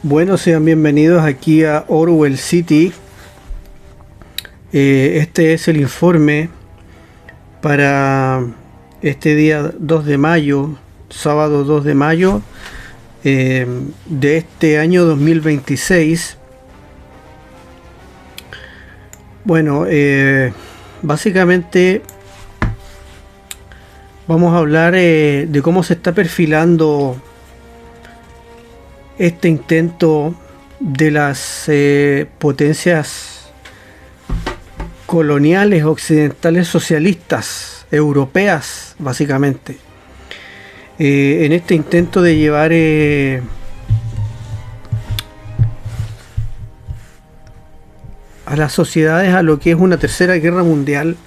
Bueno, sean bienvenidos aquí a Orwell City. Este es el informe para este día 2 de mayo, sábado 2 de mayo de este año 2026. Bueno, básicamente vamos a hablar de cómo se está perfilando este intento de las potencias coloniales occidentales socialistas europeas, básicamente, en este intento de llevar a las sociedades a lo que es una tercera guerra mundial,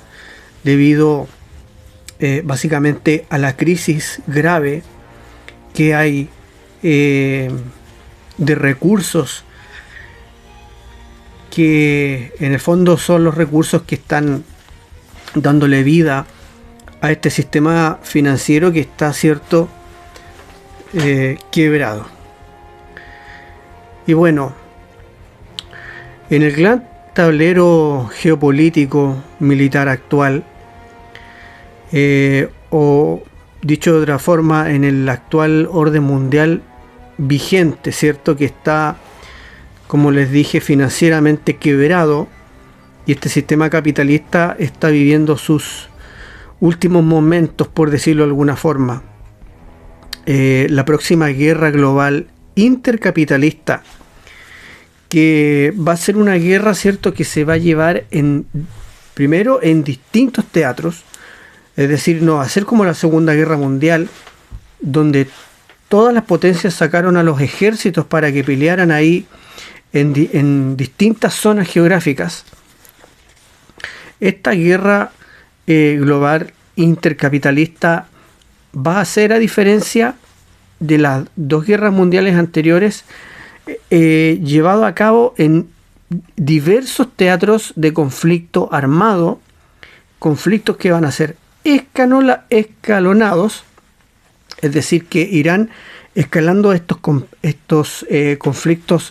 debido básicamente a la crisis grave que hay de recursos, que en el fondo son los recursos que están dándole vida a este sistema financiero que está, cierto, quebrado. Y bueno, en el gran tablero geopolítico militar actual, o dicho de otra forma, en el actual orden mundial vigente, cierto, que está, como les dije, financieramente quebrado, y este sistema capitalista está viviendo sus últimos momentos, por decirlo de alguna forma. La próxima guerra global intercapitalista, que va a ser una guerra, cierto, que se va a llevar primero en distintos teatros, es decir, no va a ser como la Segunda Guerra Mundial, donde todas las potencias sacaron a los ejércitos para que pelearan ahí en distintas zonas geográficas. Esta guerra global intercapitalista va a ser, a diferencia de las dos guerras mundiales anteriores, llevado a cabo en diversos teatros de conflicto armado, conflictos que van a ser escalonados, es decir, que irán escalando estos conflictos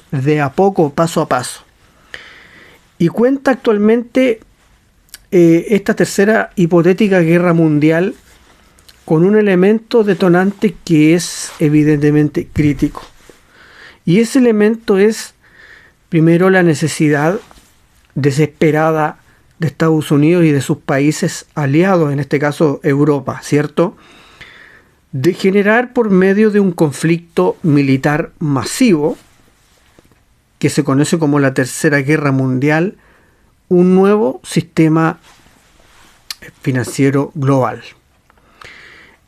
de a poco, paso a paso. Y cuenta actualmente esta tercera hipotética guerra mundial con un elemento detonante que es evidentemente crítico. Y ese elemento es, primero, la necesidad desesperada de Estados Unidos y de sus países aliados, en este caso Europa, ¿cierto?, de generar, por medio de un conflicto militar masivo, que se conoce como la Tercera Guerra Mundial, un nuevo sistema financiero global.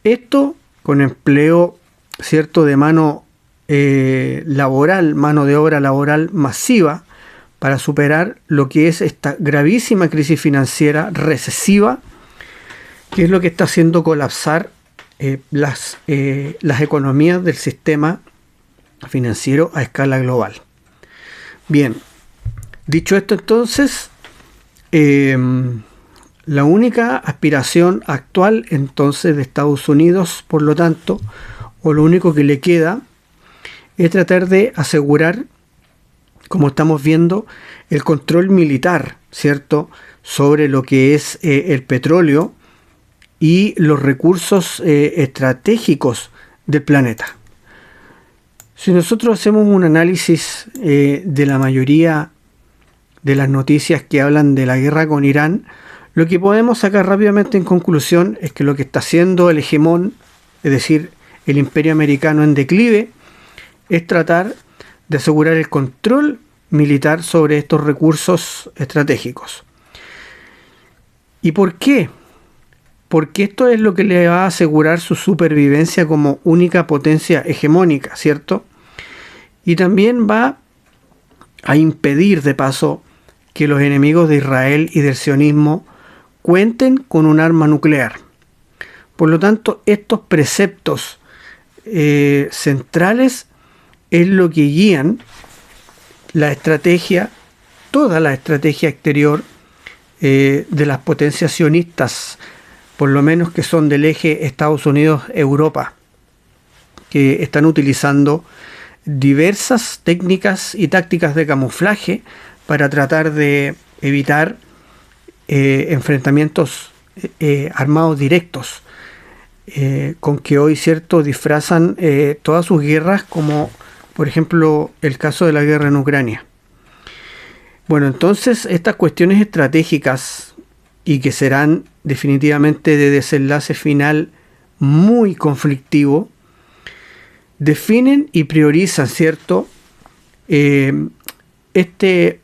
Esto con empleo, cierto, de mano de obra laboral masiva, para superar lo que es esta gravísima crisis financiera recesiva, que es lo que está haciendo colapsar las economías del sistema financiero a escala global. Bien, dicho esto, entonces, la única aspiración actual entonces de Estados Unidos, por lo tanto, o lo único que le queda, es tratar de asegurar, como estamos viendo, el control militar, ¿cierto?, sobre lo que es el petróleo y los recursos estratégicos del planeta. Si nosotros hacemos un análisis de la mayoría de las noticias que hablan de la guerra con Irán, lo que podemos sacar rápidamente en conclusión es que lo que está haciendo el hegemón, es decir, el imperio americano en declive, es tratar de asegurar el control militar sobre estos recursos estratégicos. ¿Y por qué? Porque esto es lo que le va a asegurar su supervivencia como única potencia hegemónica, ¿cierto? Y también va a impedir, de paso, que los enemigos de Israel y del sionismo cuenten con un arma nuclear. Por lo tanto, estos preceptos centrales es lo que guían la estrategia, toda la estrategia exterior de las potencias sionistas, por lo menos que son del eje Estados Unidos-Europa, que están utilizando diversas técnicas y tácticas de camuflaje para tratar de evitar enfrentamientos armados directos, con que hoy, cierto, disfrazan todas sus guerras, como por ejemplo el caso de la guerra en Ucrania. Bueno, entonces estas cuestiones estratégicas, y que serán definitivamente de desenlace final muy conflictivo, definen y priorizan, ¿cierto?, este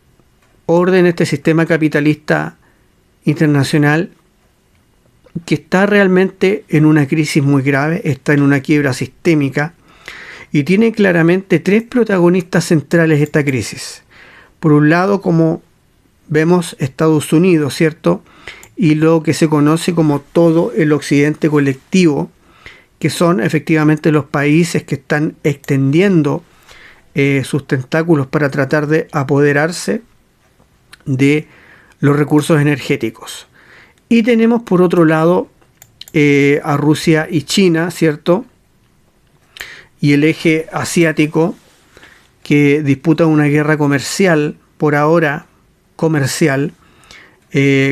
orden, este sistema capitalista internacional, que está realmente en una crisis muy grave, está en una quiebra sistémica, y tiene claramente tres protagonistas centrales esta crisis. Por un lado, como vemos, Estados Unidos, ¿cierto?, y lo que se conoce como todo el occidente colectivo, que son efectivamente los países que están extendiendo sus tentáculos para tratar de apoderarse de los recursos energéticos. Y tenemos por otro lado a Rusia y China, ¿cierto?, y el eje asiático, que disputa una guerra comercial, por ahora comercial,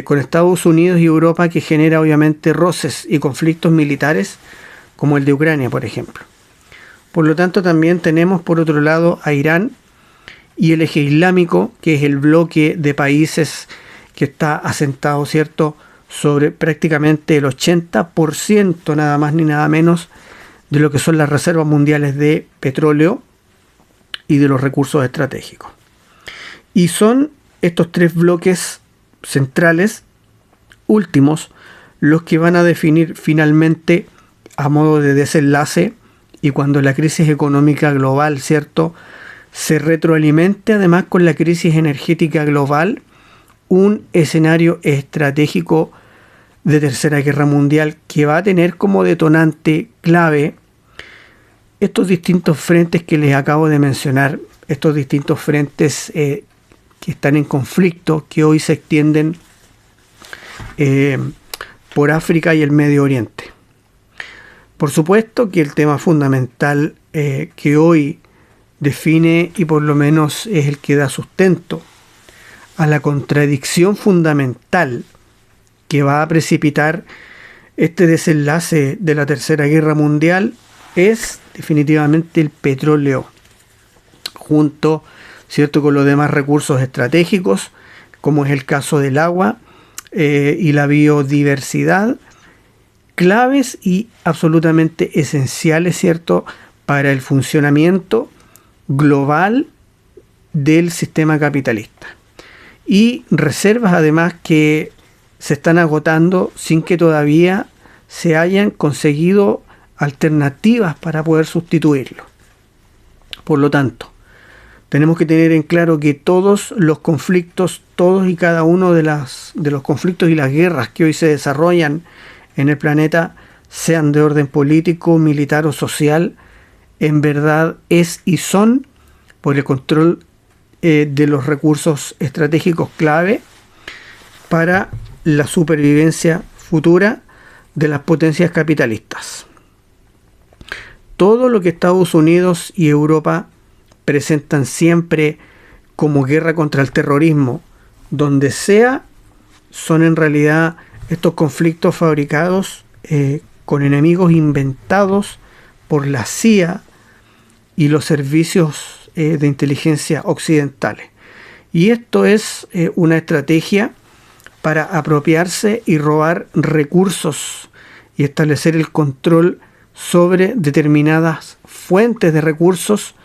con Estados Unidos y Europa, que genera obviamente roces y conflictos militares, como el de Ucrania, por ejemplo. Por lo tanto, también tenemos por otro lado a Irán y el eje islámico, que es el bloque de países que está asentado, ¿cierto?, sobre prácticamente el 80%, nada más ni nada menos, de lo que son las reservas mundiales de petróleo y de los recursos estratégicos. Y son estos tres bloques centrales últimos los que van a definir finalmente, a modo de desenlace, y cuando la crisis económica global, ¿cierto?, se retroalimente además con la crisis energética global, un escenario estratégico de tercera guerra mundial que va a tener como detonante clave estos distintos frentes que les acabo de mencionar, estos distintos frentes que están en conflicto, que hoy se extienden por África y el Medio Oriente. Por supuesto que el tema fundamental que hoy define, y por lo menos es el que da sustento a la contradicción fundamental que va a precipitar este desenlace de la Tercera Guerra Mundial, es definitivamente el petróleo, junto, ¿cierto?, con los demás recursos estratégicos, como es el caso del agua y la biodiversidad, claves y absolutamente esenciales, ¿cierto?, para el funcionamiento global del sistema capitalista. Y reservas además que se están agotando sin que todavía se hayan conseguido alternativas para poder sustituirlo. Por lo tanto, tenemos que tener en claro que todos los conflictos, todos y cada uno de los conflictos y las guerras que hoy se desarrollan en el planeta, sean de orden político, militar o social, en verdad es y son por el control de los recursos estratégicos clave para la supervivencia futura de las potencias capitalistas. Todo lo que Estados Unidos y Europa presentan siempre como guerra contra el terrorismo, donde sea, son en realidad estos conflictos fabricados con enemigos inventados por la CIA y los servicios de inteligencia occidentales. Y esto es una estrategia para apropiarse y robar recursos y establecer el control sobre determinadas fuentes de recursos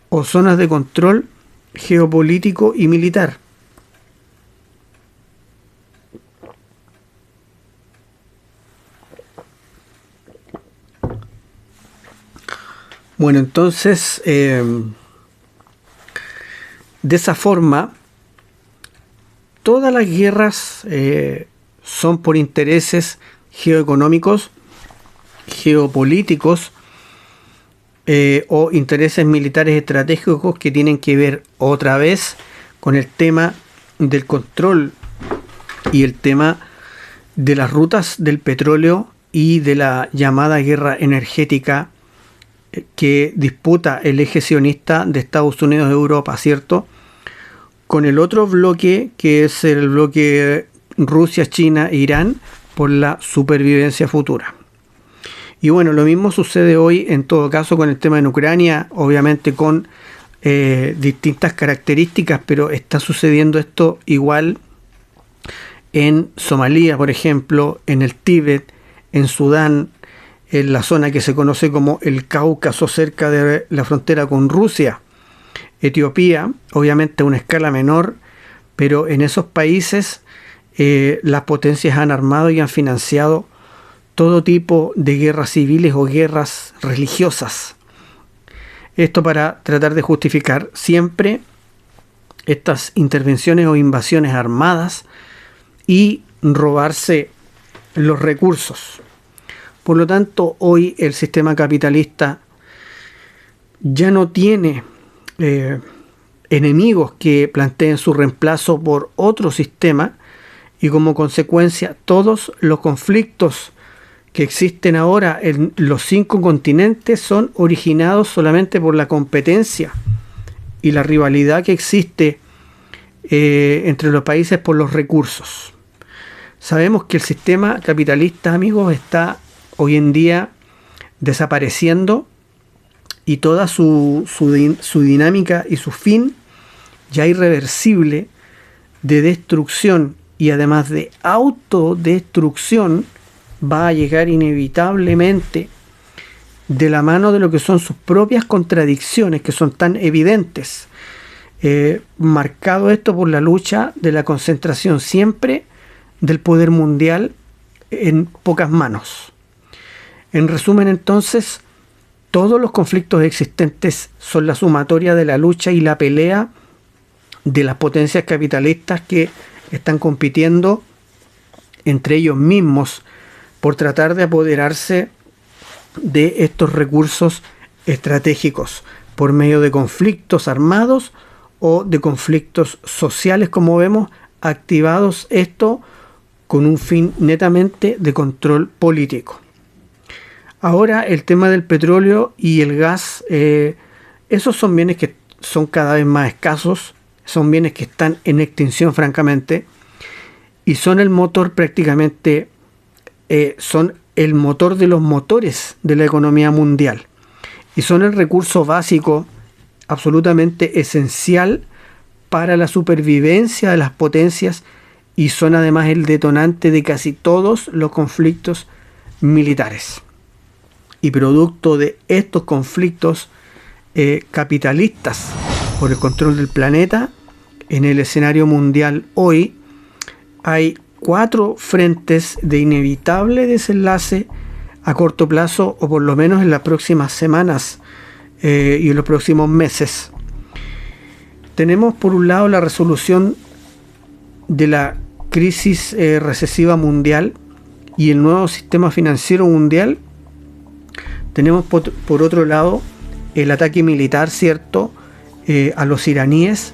o zonas de control geopolítico y militar. Bueno, entonces, de esa forma, todas las guerras son por intereses geoeconómicos, geopolíticos o intereses militares estratégicos que tienen que ver otra vez con el tema del control y el tema de las rutas del petróleo y de la llamada guerra energética que disputa el eje sionista de Estados Unidos y Europa, ¿cierto? Con el otro bloque, que es el bloque Rusia, China e Irán, por la supervivencia futura. Y bueno, lo mismo sucede hoy en todo caso con el tema en Ucrania, obviamente con distintas características, pero está sucediendo esto igual en Somalia, por ejemplo, en el Tíbet, en Sudán, en la zona que se conoce como el Cáucaso, cerca de la frontera con Rusia, Etiopía, obviamente a una escala menor, pero en esos países las potencias han armado y han financiado todo tipo de guerras civiles o guerras religiosas. Esto para tratar de justificar siempre estas intervenciones o invasiones armadas y robarse los recursos. Por lo tanto, hoy el sistema capitalista ya no tiene enemigos que planteen su reemplazo por otro sistema, y como consecuencia todos los conflictos que existen ahora en los 5 continentes son originados solamente por la competencia y la rivalidad que existe entre los países por los recursos. Sabemos que el sistema capitalista, amigos, está hoy en día desapareciendo, y toda su dinámica y su fin ya irreversible de destrucción y además de autodestrucción va a llegar inevitablemente de la mano de lo que son sus propias contradicciones, que son tan evidentes, marcado esto por la lucha de la concentración siempre del poder mundial en pocas manos. En resumen, entonces, todos los conflictos existentes son la sumatoria de la lucha y la pelea de las potencias capitalistas que están compitiendo entre ellos mismos por tratar de apoderarse de estos recursos estratégicos por medio de conflictos armados o de conflictos sociales, como vemos, activados esto con un fin netamente de control político. Ahora el tema del petróleo y el gas, esos son bienes que son cada vez más escasos, son bienes que están en extinción francamente, y son el motor prácticamente, son el motor de los motores de la economía mundial, y son el recurso básico absolutamente esencial para la supervivencia de las potencias, y son además el detonante de casi todos los conflictos militares. Y producto de estos conflictos capitalistas por el control del planeta, en el escenario mundial hoy hay 4 frentes de inevitable desenlace a corto plazo, o por lo menos en las próximas semanas y en los próximos meses. Tenemos por un lado la resolución de la crisis recesiva mundial y el nuevo sistema financiero mundial. Tenemos por otro lado el ataque militar, ¿cierto?, a los iraníes.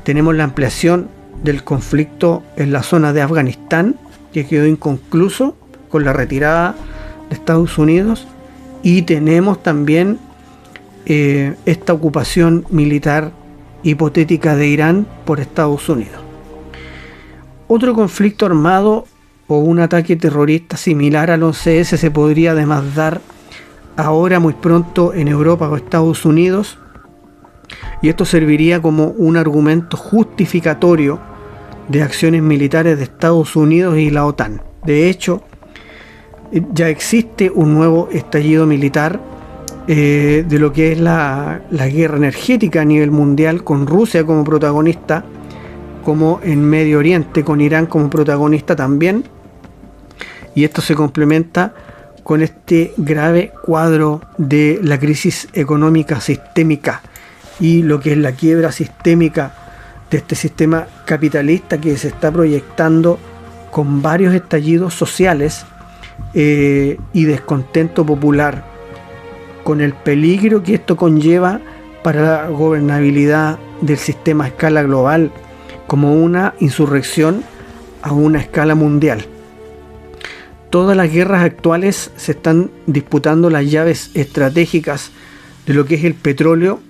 Tenemos la ampliación del conflicto en la zona de Afganistán, que quedó inconcluso con la retirada de Estados Unidos. Y tenemos también esta ocupación militar hipotética de Irán por Estados Unidos. Otro conflicto armado o un ataque terrorista similar al 11S se podría además dar ahora muy pronto en Europa o Estados Unidos, y esto serviría como un argumento justificatorio de acciones militares de Estados Unidos y la OTAN. De hecho, ya existe un nuevo estallido militar de lo que es la guerra energética a nivel mundial, con Rusia como protagonista, como en Medio Oriente, con Irán como protagonista también, y esto se complementa con este grave cuadro de la crisis económica sistémica y lo que es la quiebra sistémica de este sistema capitalista que se está proyectando con varios estallidos sociales y descontento popular, con el peligro que esto conlleva para la gobernabilidad del sistema a escala global, como una insurrección a una escala mundial. todas las guerras actuales se están disputando las llaves estratégicas de lo que es el petróleo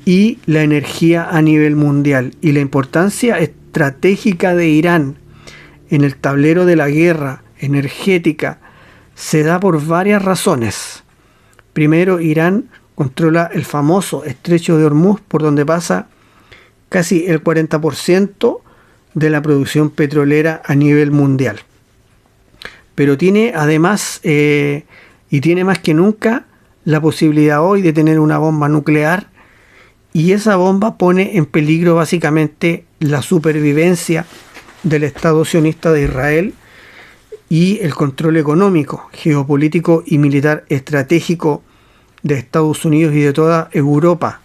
y la energía a nivel mundial. Y la importancia estratégica de Irán en el tablero de la guerra energética se da por varias razones. Primero, Irán controla el famoso estrecho de Hormuz, por donde pasa casi el 40% de la producción petrolera a nivel mundial. Pero tiene además, y tiene más que nunca, la posibilidad hoy de tener una bomba nuclear, y esa bomba pone en peligro básicamente la supervivencia del Estado sionista de Israel y el control económico, geopolítico y militar estratégico de Estados Unidos y de toda Europa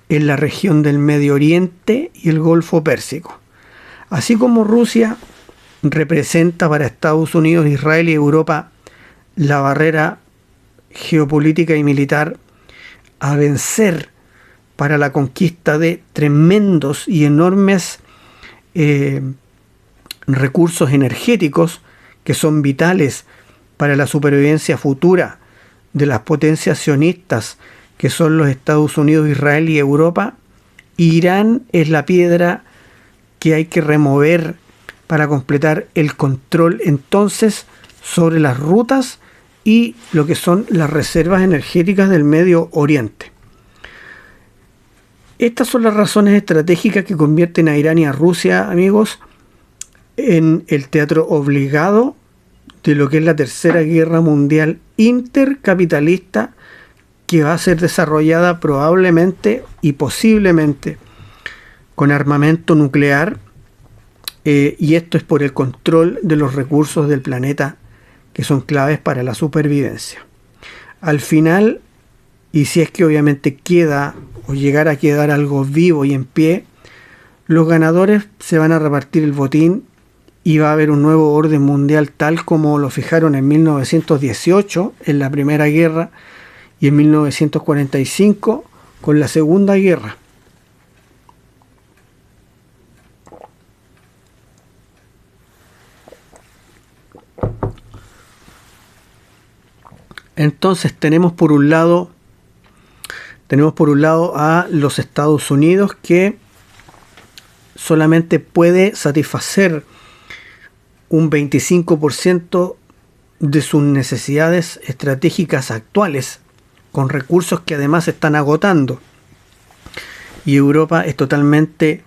en la región del Medio Oriente y el Golfo Pérsico. Así como Rusia representa para Estados Unidos, Israel y Europa la barrera geopolítica y militar a vencer para la conquista de tremendos y enormes recursos energéticos que son vitales para la supervivencia futura de las potencias sionistas que son los Estados Unidos, Israel y Europa, Irán es la piedra que hay que remover para completar el control entonces sobre las rutas y lo que son las reservas energéticas del Medio Oriente. Estas son las razones estratégicas que convierten a Irán y a Rusia, amigos, en el teatro obligado de lo que es la Tercera Guerra Mundial intercapitalista, que va a ser desarrollada probablemente y posiblemente con armamento nuclear, y esto es por el control de los recursos del planeta que son claves para la supervivencia. Al final, y si es que obviamente queda o llegara a quedar algo vivo y en pie, los ganadores se van a repartir el botín y va a haber un nuevo orden mundial tal como lo fijaron en 1918 en la Primera Guerra y en 1945 con la Segunda Guerra. Entonces tenemos por un lado a los Estados Unidos, que solamente puede satisfacer un 25% de sus necesidades estratégicas actuales, con recursos que además se están agotando. Y Europa es totalmente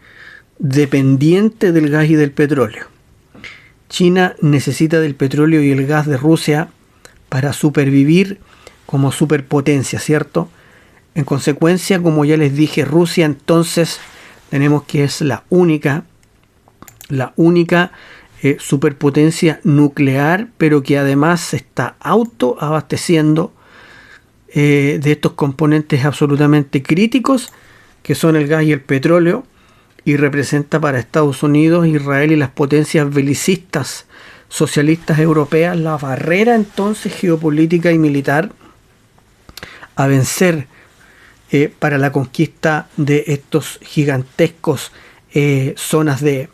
dependiente del gas y del petróleo. China necesita del petróleo y el gas de Rusia para supervivir como superpotencia, ¿cierto? En consecuencia, como ya les dije, Rusia entonces tenemos que es la única superpotencia nuclear, pero que además se está autoabasteciendo de estos componentes absolutamente críticos que son el gas y el petróleo, y representa para Estados Unidos, Israel y las potencias belicistas socialistas europeas la barrera entonces geopolítica y militar a vencer para la conquista de estos gigantescos zonas de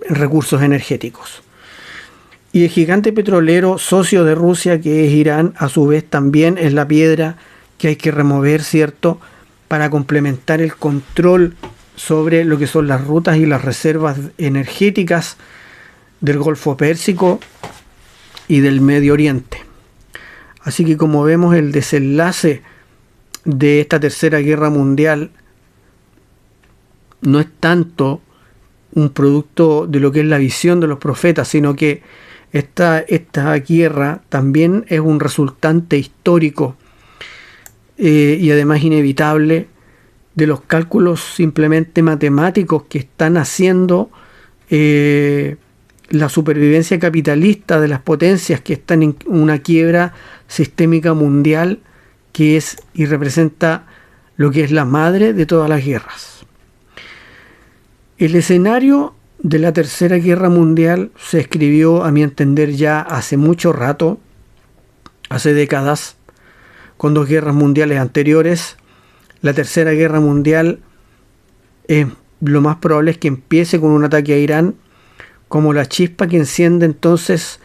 recursos energéticos. Y el gigante petrolero socio de Rusia, que es Irán, a su vez también es la piedra que hay que remover, ¿cierto?, para complementar el control sobre lo que son las rutas y las reservas energéticas del Golfo Pérsico y del Medio Oriente. Así que, como vemos, el desenlace de esta Tercera Guerra Mundial no es tanto un producto de lo que es la visión de los profetas, sino que esta guerra también es un resultante histórico y además inevitable de los cálculos simplemente matemáticos que están haciendo la supervivencia capitalista de las potencias que están en una quiebra sistémica mundial que es y representa lo que es la madre de todas las guerras. El escenario de la Tercera Guerra Mundial se escribió, a mi entender, ya hace mucho rato, hace décadas, con dos guerras mundiales anteriores. La Tercera Guerra Mundial lo más probable es que empiece con un ataque a Irán, como la chispa que enciende entonces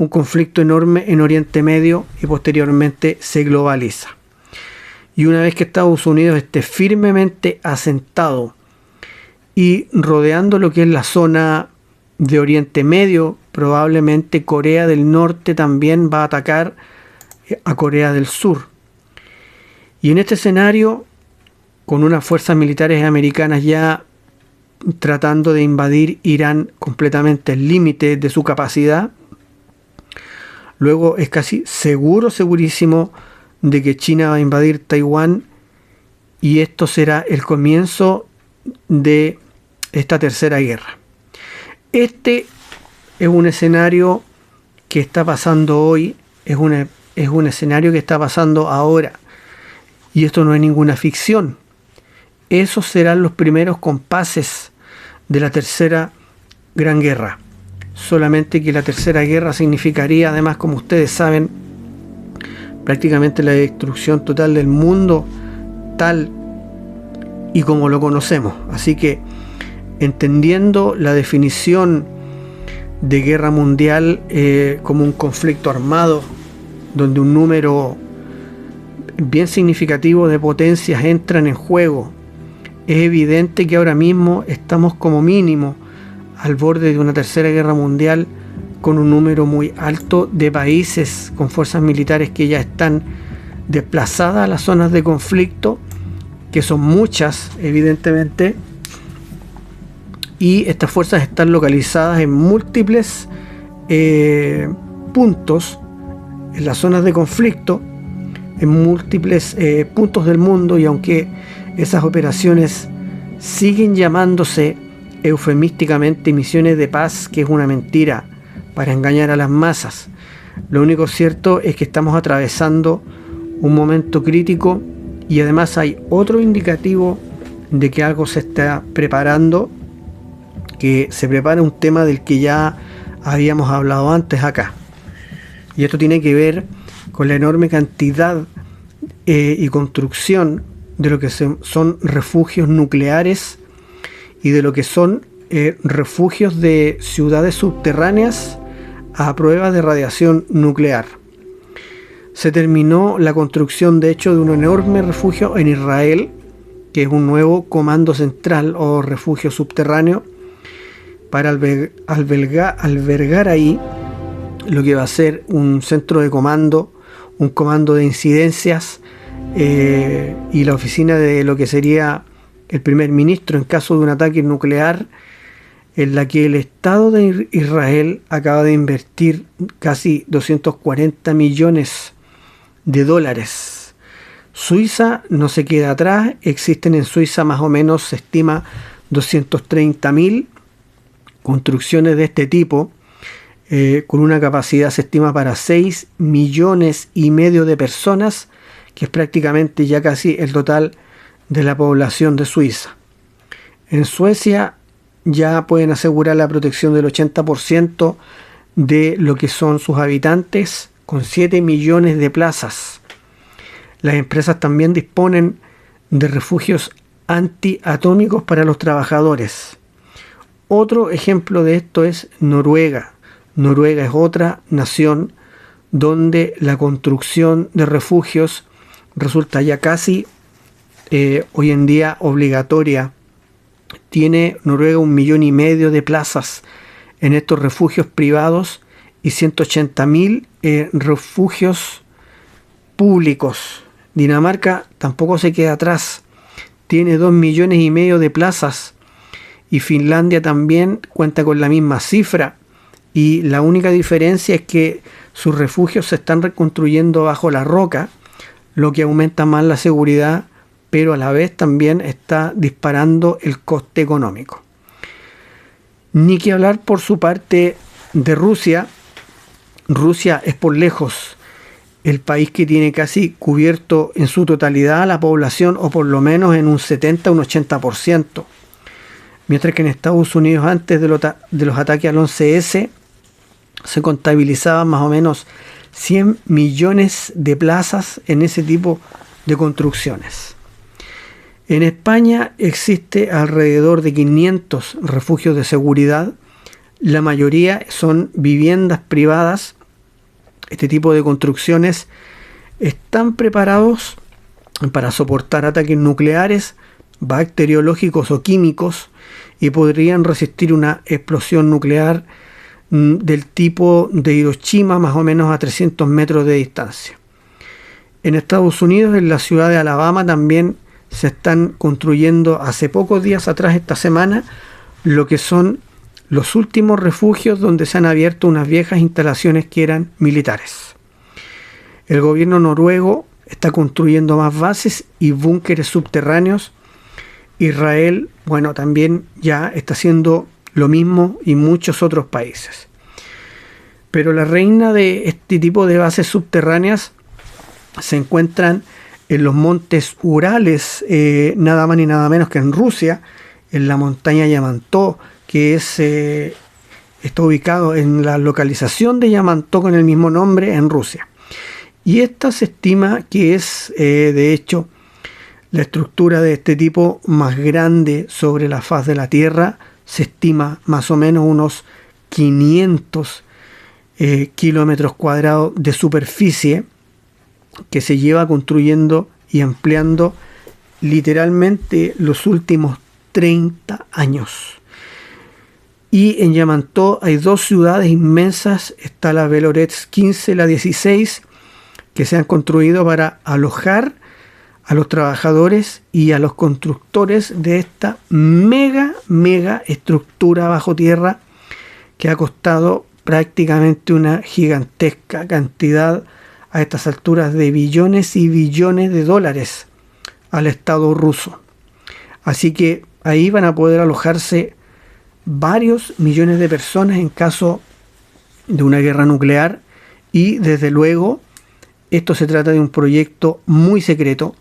un conflicto enorme en Oriente Medio y posteriormente se globaliza. Y una vez que Estados Unidos esté firmemente asentado y rodeando lo que es la zona de Oriente Medio, probablemente Corea del Norte también va a atacar a Corea del Sur. Y en este escenario, con unas fuerzas militares americanas ya tratando de invadir Irán completamente el límite de su capacidad, luego es casi segurísimo de que China va a invadir Taiwán, y esto será el comienzo de esta tercera guerra. Este es un escenario que está pasando hoy, es un escenario que está pasando ahora, y esto no es ninguna ficción. Esos serán los primeros compases de la tercera gran guerra. Solamente que la tercera guerra significaría, además, como ustedes saben, prácticamente la destrucción total del mundo tal y como lo conocemos. Así que, entendiendo la definición de guerra mundial como un conflicto armado, donde un número bien significativo de potencias entran en juego, es evidente que ahora mismo estamos como mínimo al borde de una tercera guerra mundial, con un número muy alto de países con fuerzas militares que ya están desplazadas a las zonas de conflicto, que son muchas evidentemente, y estas fuerzas están localizadas en múltiples puntos en las zonas de conflicto, en múltiples puntos del mundo, y aunque esas operaciones siguen llamándose eufemísticamente misiones de paz, que es una mentira para engañar a las masas, lo único cierto es que estamos atravesando un momento crítico, y además hay otro indicativo de que algo se está preparando, que se prepara un tema del que ya habíamos hablado antes acá, y esto tiene que ver con la enorme cantidad y construcción de lo que son refugios nucleares y de lo que son refugios de ciudades subterráneas a prueba de radiación nuclear. Se terminó la construcción, de hecho, de un enorme refugio en Israel, que es un nuevo comando central o refugio subterráneo para albergar ahí lo que va a ser un centro de comando, un comando de incidencias, y la oficina de lo que sería el primer ministro en caso de un ataque nuclear, en la que el Estado de Israel acaba de invertir casi 240 millones de dólares. Suiza no se queda atrás, existen en Suiza más o menos, se estima, 230.000 construcciones de este tipo, con una capacidad, se estima, para 6,5 millones de personas, que es prácticamente ya casi el total de la población de Suiza. En Suecia ya pueden asegurar la protección del 80% de lo que son sus habitantes, con 7 millones de plazas. Las empresas también disponen de refugios antiatómicos para los trabajadores. Otro ejemplo de esto es Noruega. Noruega es otra nación donde la construcción de refugios resulta ya casi hoy en día obligatoria. Tiene Noruega 1,5 millones de plazas en estos refugios privados y 180.000 refugios públicos. Dinamarca tampoco se queda atrás, tiene 2,5 millones de plazas, y Finlandia también cuenta con la misma cifra, y la única diferencia es que sus refugios se están reconstruyendo bajo la roca, lo que aumenta más la seguridad, pero a la vez también está disparando el coste económico. Ni que hablar por su parte de Rusia. Rusia es por lejos el país que tiene casi cubierto en su totalidad a la población, o por lo menos en un 70, un 80%. Mientras que en Estados Unidos, antes de los ataques al 11S, se contabilizaban más o menos 100 millones de plazas en ese tipo de construcciones. En España existe alrededor de 500 refugios de seguridad. La mayoría son viviendas privadas este tipo de construcciones están preparados para soportar ataques nucleares, bacteriológicos o químicos y podrían resistir una explosión nuclear del tipo de Hiroshima, más o menos a 300 metros de distancia. En Estados Unidos, en la ciudad de Alabama, también se están construyendo hace pocos días atrás, esta semana, lo que son los últimos refugios donde se han abierto unas viejas instalaciones que eran militares. El gobierno noruego está construyendo más bases y búnkeres subterráneos. Israel, bueno, también ya está haciendo lo mismo y muchos otros países. Pero la reina de este tipo de bases subterráneas se encuentran en los montes Urales, nada más ni nada menos que en Rusia, en la montaña Yamantó, que está ubicado en la localización de Yamantó con el mismo nombre en Rusia. Y esta se estima que es, de hecho, la estructura de este tipo más grande sobre la faz de la Tierra. Se estima más o menos unos 500 kilómetros cuadrados de superficie que se lleva construyendo y ampliando literalmente los últimos 30 años. Y en Yamantó hay dos ciudades inmensas, está la Belorets 15, la 16, que se han construido para alojar a los trabajadores y a los constructores de esta mega estructura bajo tierra que ha costado prácticamente una gigantesca cantidad a estas alturas de billones y billones de dólares al Estado ruso. Así que ahí van a poder alojarse varios millones de personas en caso de una guerra nuclear, y desde luego esto se trata de un proyecto muy secreto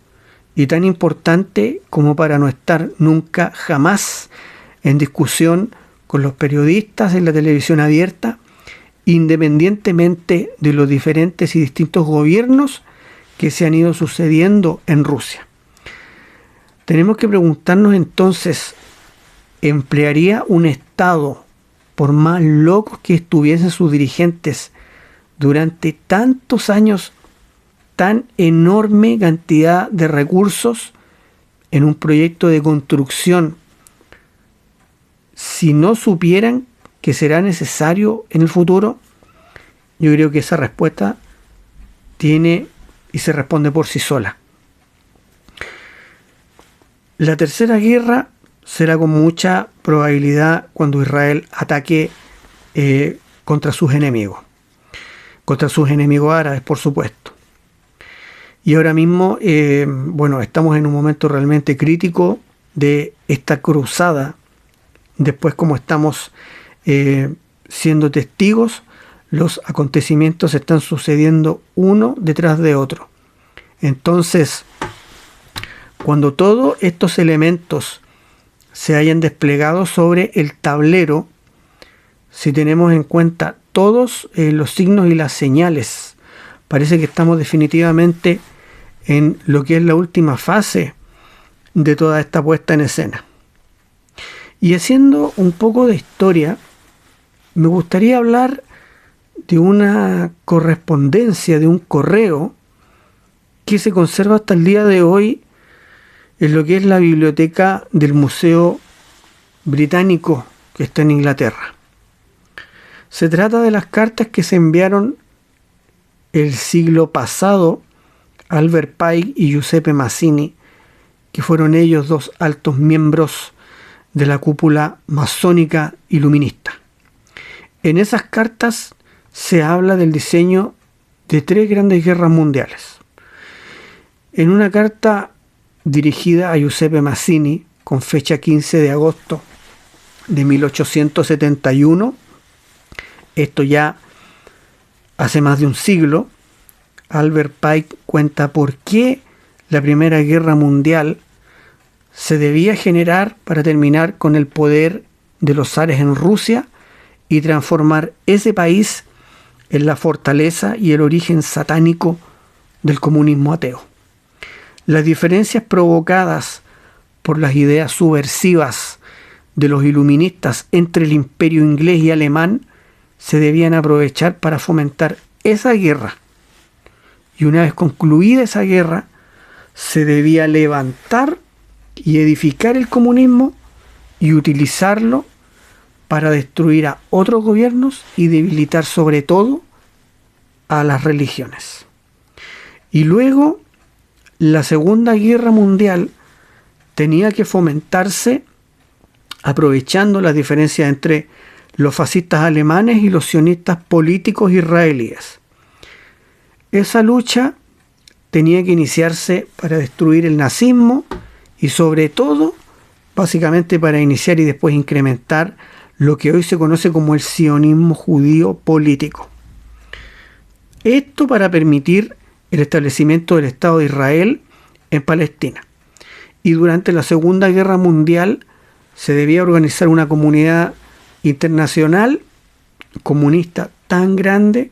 y tan importante como para no estar nunca jamás en discusión con los periodistas en la televisión abierta, independientemente de los diferentes y distintos gobiernos que se han ido sucediendo en Rusia. Tenemos que preguntarnos entonces, ¿emplearía un Estado, por más locos que estuviesen sus dirigentes, durante tantos años tan enorme cantidad de recursos en un proyecto de construcción si no supieran que será necesario en el futuro? Yo creo que esa respuesta tiene y se responde por sí sola. La tercera guerra será con mucha probabilidad cuando Israel ataque contra sus enemigos árabes, por supuesto. Y ahora mismo, estamos en un momento realmente crítico de esta cruzada. Después, como estamos siendo testigos, los acontecimientos están sucediendo uno detrás de otro. Entonces, cuando todos estos elementos se hayan desplegado sobre el tablero, si tenemos en cuenta todos los signos y las señales, parece que estamos definitivamente en lo que es la última fase de toda esta puesta en escena. Y haciendo un poco de historia, me gustaría hablar de una correspondencia, de un correo que se conserva hasta el día de hoy en lo que es la biblioteca del Museo Británico que está en Inglaterra. Se trata de las cartas que se enviaron el siglo pasado a Albert Pike y Giuseppe Mazzini, que fueron ellos dos altos miembros de la cúpula masónica iluminista. En esas cartas se habla del diseño de 3 grandes guerras mundiales. En una carta dirigida a Giuseppe Mazzini, con fecha 15 de agosto de 1871, esto ya hace más de un siglo, Albert Pike cuenta por qué la Primera Guerra Mundial se debía generar para terminar con el poder de los zares en Rusia y transformar ese país en la fortaleza y el origen satánico del comunismo ateo. Las diferencias provocadas por las ideas subversivas de los iluministas entre el imperio inglés y alemán se debían aprovechar para fomentar esa guerra. Y una vez concluida esa guerra, se debía levantar y edificar el comunismo y utilizarlo para destruir a otros gobiernos y debilitar sobre todo a las religiones. Y luego la Segunda Guerra Mundial tenía que fomentarse aprovechando las diferencias entre los fascistas alemanes y los sionistas políticos israelíes. Esa lucha tenía que iniciarse para destruir el nazismo y sobre todo, básicamente para iniciar y después incrementar lo que hoy se conoce como el sionismo judío político. Esto para permitir el establecimiento del Estado de Israel en Palestina. Y durante la Segunda Guerra Mundial se debía organizar una comunidad internacional comunista tan grande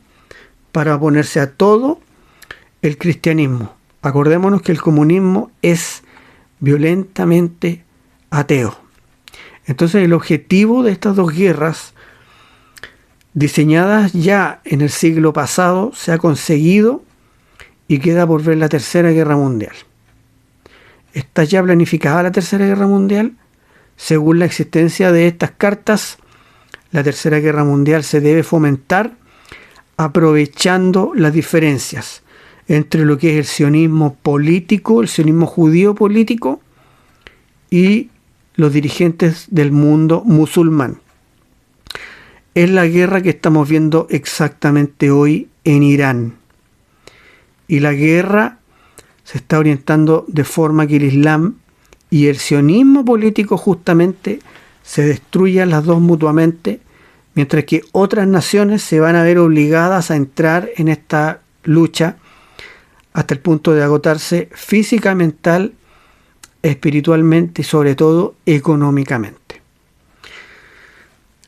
para oponerse a todo el cristianismo. Acordémonos que el comunismo es violentamente ateo. Entonces el objetivo de estas dos guerras, diseñadas ya en el siglo pasado, se ha conseguido y queda por ver la Tercera Guerra Mundial. ¿Está ya planificada la Tercera Guerra Mundial? Según la existencia de estas cartas, la Tercera Guerra Mundial se debe fomentar aprovechando las diferencias entre lo que es el sionismo político, el sionismo judío político y los dirigentes del mundo musulmán. Es la guerra que estamos viendo exactamente hoy en Irán. Y la guerra se está orientando de forma que el Islam y el sionismo político justamente se destruyan las dos mutuamente, mientras que otras naciones se van a ver obligadas a entrar en esta lucha hasta el punto de agotarse física, mental, espiritualmente y sobre todo económicamente.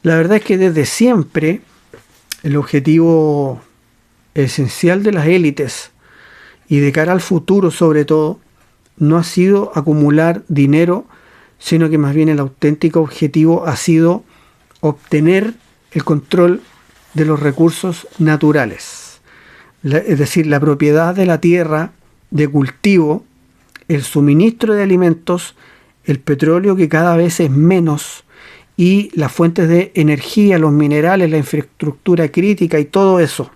La verdad es que desde siempre el objetivo esencial de las élites y de cara al futuro sobre todo no ha sido acumular dinero, sino que más bien el auténtico objetivo ha sido obtener el control de los recursos naturales, es decir, la propiedad de la tierra de cultivo, el suministro de alimentos, el petróleo que cada vez es menos y las fuentes de energía, los minerales, la infraestructura crítica y todo eso.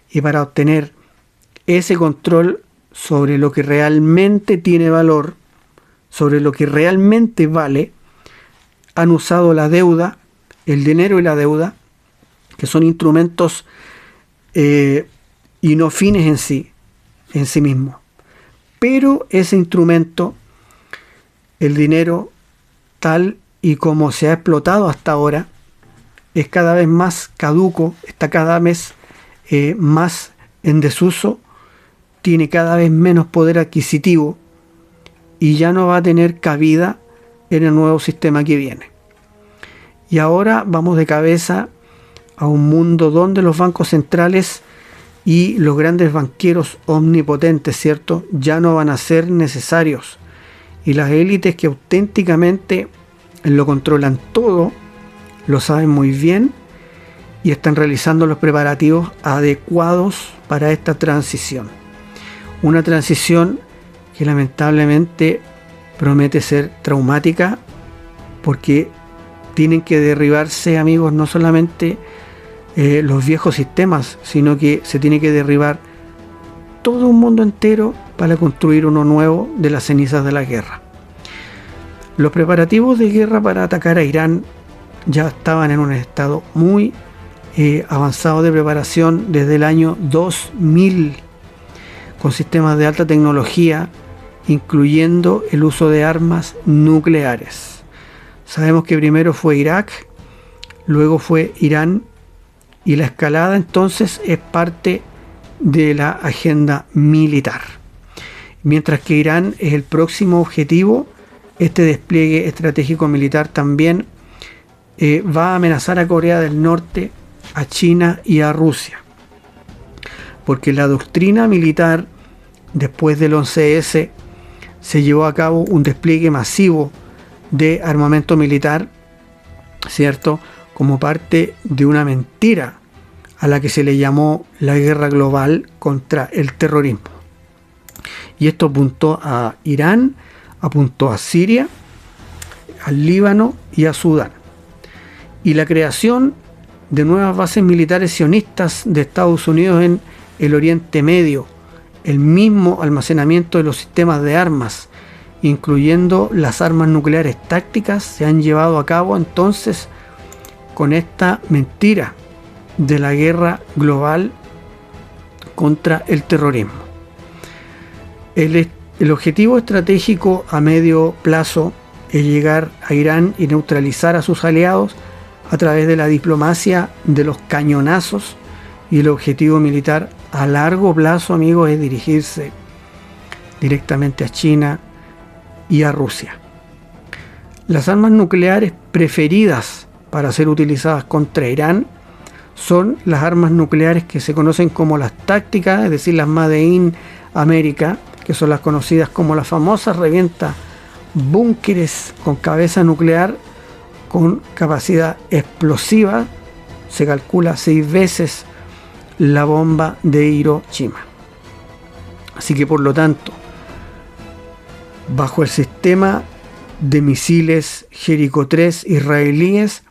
Y para obtener ese control sobre lo que realmente tiene valor, sobre lo que realmente vale, han usado la deuda, el dinero y la deuda, que son instrumentos y no fines en sí mismos. Pero ese instrumento, el dinero, tal y como se ha explotado hasta ahora, es cada vez más caduco, está cada vez más en desuso, tiene cada vez menos poder adquisitivo y ya no va a tener cabida en el nuevo sistema que viene. Y ahora vamos de cabeza a un mundo donde los bancos centrales y los grandes banqueros omnipotentes, ¿cierto?, ya no van a ser necesarios. Y las élites que auténticamente lo controlan todo, lo saben muy bien y están realizando los preparativos adecuados para esta transición. Una transición que lamentablemente promete ser traumática porque tienen que derribarse, amigos, no solamente los viejos sistemas, sino que se tiene que derribar todo un mundo entero para construir uno nuevo de las cenizas de la guerra. Los preparativos de guerra para atacar a Irán ya estaban en un estado muy avanzado de preparación desde el año 2000, con sistemas de alta tecnología, incluyendo el uso de armas nucleares. Sabemos que primero fue Irak, luego fue Irán, y la escalada entonces es parte de la agenda militar. Mientras que Irán es el próximo objetivo, este despliegue estratégico militar también va a amenazar a Corea del Norte, a China y a Rusia. Porque la doctrina militar después del 11S se llevó a cabo un despliegue masivo de armamento militar, ¿cierto?, como parte de una mentira a la que se le llamó la guerra global contra el terrorismo. Y esto apuntó a Irán, apuntó a Siria, al Líbano y a Sudán. Y la creación de nuevas bases militares sionistas de Estados Unidos en el Oriente Medio, el mismo almacenamiento de los sistemas de armas, incluyendo las armas nucleares tácticas, se han llevado a cabo entonces con esta mentira de la guerra global contra el terrorismo. El objetivo estratégico a medio plazo es llegar a Irán y neutralizar a sus aliados a través de la diplomacia de los cañonazos, y el objetivo militar a largo plazo, amigos, es dirigirse directamente a China y a Rusia. Las armas nucleares preferidas para ser utilizadas contra Irán son las armas nucleares que se conocen como las tácticas, es decir, las Made in America, que son las conocidas como las famosas revienta búnkeres con cabeza nuclear con capacidad explosiva, se calcula 6 veces la bomba de Hiroshima. Así que por lo tanto, bajo el sistema de misiles Jericó 3 israelíes,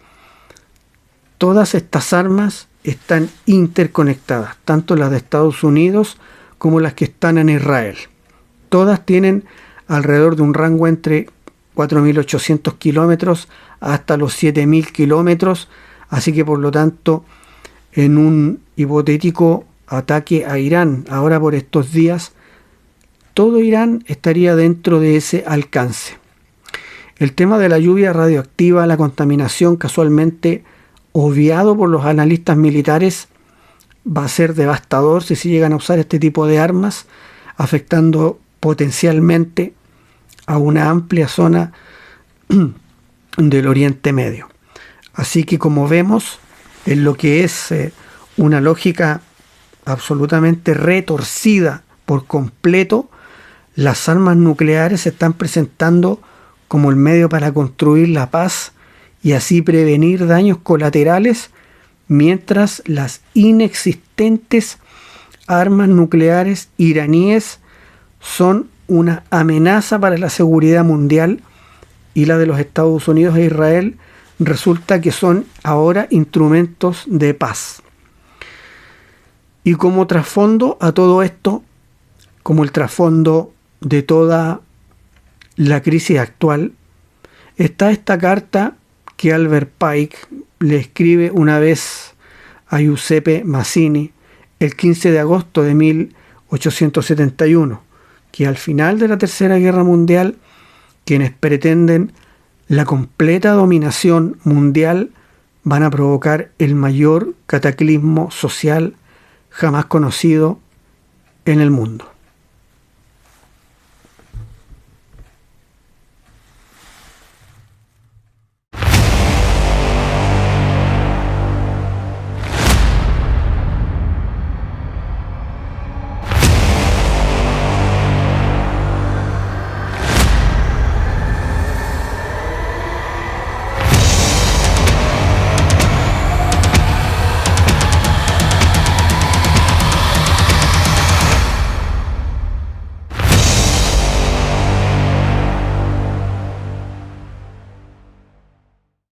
todas estas armas están interconectadas, tanto las de Estados Unidos como las que están en Israel. Todas tienen alrededor de un rango entre 4.800 kilómetros hasta los 7.000 kilómetros, así que por lo tanto, en un hipotético ataque a Irán, ahora por estos días, todo Irán estaría dentro de ese alcance. El tema de la lluvia radioactiva, la contaminación casualmente obviado por los analistas militares, va a ser devastador si se llegan a usar este tipo de armas, afectando potencialmente a una amplia zona del Oriente Medio. Así que, como vemos, en lo que es una lógica absolutamente retorcida por completo, las armas nucleares se están presentando como el medio para construir la paz y así prevenir daños colaterales, mientras las inexistentes armas nucleares iraníes son una amenaza para la seguridad mundial, y la de los Estados Unidos e Israel resulta que son ahora instrumentos de paz. Y como trasfondo a todo esto, como el trasfondo de toda la crisis actual, está esta carta que Albert Pike le escribe una vez a Giuseppe Mazzini el 15 de agosto de 1871, que al final de la Tercera Guerra Mundial, quienes pretenden la completa dominación mundial van a provocar el mayor cataclismo social jamás conocido en el mundo.